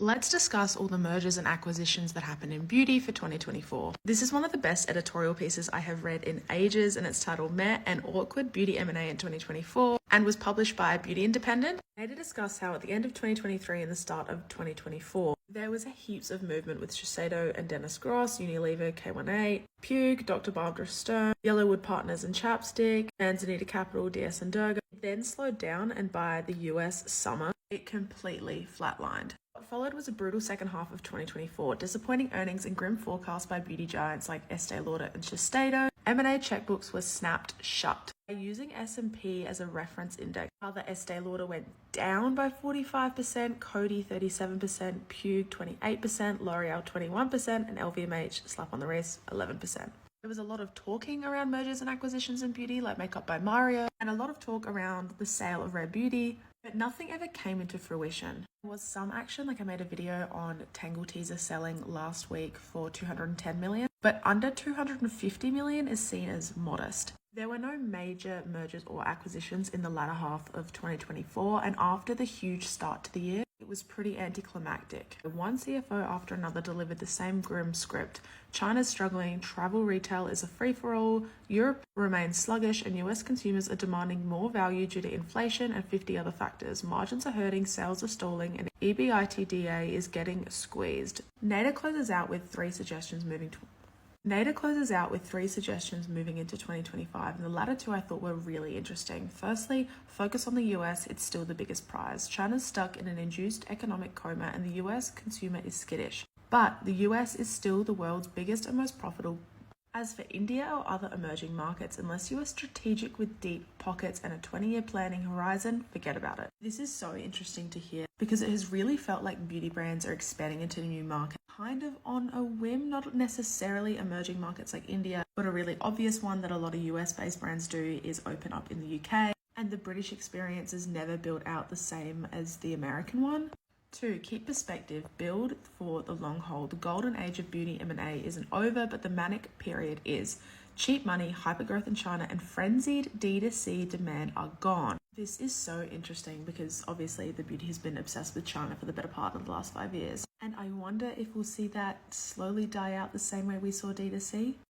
Let's discuss all the mergers and acquisitions that happened in beauty for 2024. This is one of the best editorial pieces I have read in ages, and it's titled Meh and Awkward Beauty M&A in 2024 and was published by Beauty Independent. I to discuss how at the end of 2023 and the start of 2024, there was a heaps of movement with Shiseido and Dennis Gross, Unilever, K18, Puig, Dr. Barbara Sturm, Yellowwood Partners and Chapstick, Manzanita Capital, DS and Durga. It then slowed down, and by the US summer, it completely flatlined. What followed was a brutal second half of 2024, disappointing earnings and grim forecasts by beauty giants like Estee Lauder and Shiseido. M&A checkbooks were snapped shut. By using S&P as a reference index, the Estee Lauder went down by 45%, Coty 37%, Puig 28%, L'Oreal 21%, and LVMH, slap on the wrist, 11%. There was a lot of talking around mergers and acquisitions in beauty, like Makeup by Mario, and a lot of talk around the sale of Rare Beauty, but nothing ever came into fruition. There was some action, like I made a video on Tangle Teezer selling last week for $210 million, but under $250 million is seen as modest. There were no major mergers or acquisitions in the latter half of 2024, and after the huge start to the year, it was pretty anticlimactic. One CFO after another delivered the same grim script. China's struggling, travel retail is a free-for-all, Europe remains sluggish, and US consumers are demanding more value due to inflation and 50 other factors. Margins are hurting, sales are stalling, and EBITDA is getting squeezed. Nader closes out with three suggestions moving into 2025, and the latter two I thought were really interesting. Firstly, focus on the US, it's still the biggest prize. China's stuck in an induced economic coma, and the US consumer is skittish. But the US is still the world's biggest and most profitable. As for India or other emerging markets, unless you are strategic with deep pockets and a 20-year planning horizon, forget about it. This is so interesting to hear because it has really felt like beauty brands are expanding into new markets, kind of on a whim, not necessarily emerging markets like India, but a really obvious one that a lot of US-based brands do is open up in the UK, and the British experience is never built out the same as the American one. 2. Keep perspective. Build for the long haul. The golden age of beauty M&A isn't over, but the manic period is. Cheap money, hypergrowth in China, and frenzied D2C demand are gone. This is so interesting because obviously the beauty has been obsessed with China for the better part of the last 5 years. And I wonder if we'll see that slowly die out the same way we saw D2C.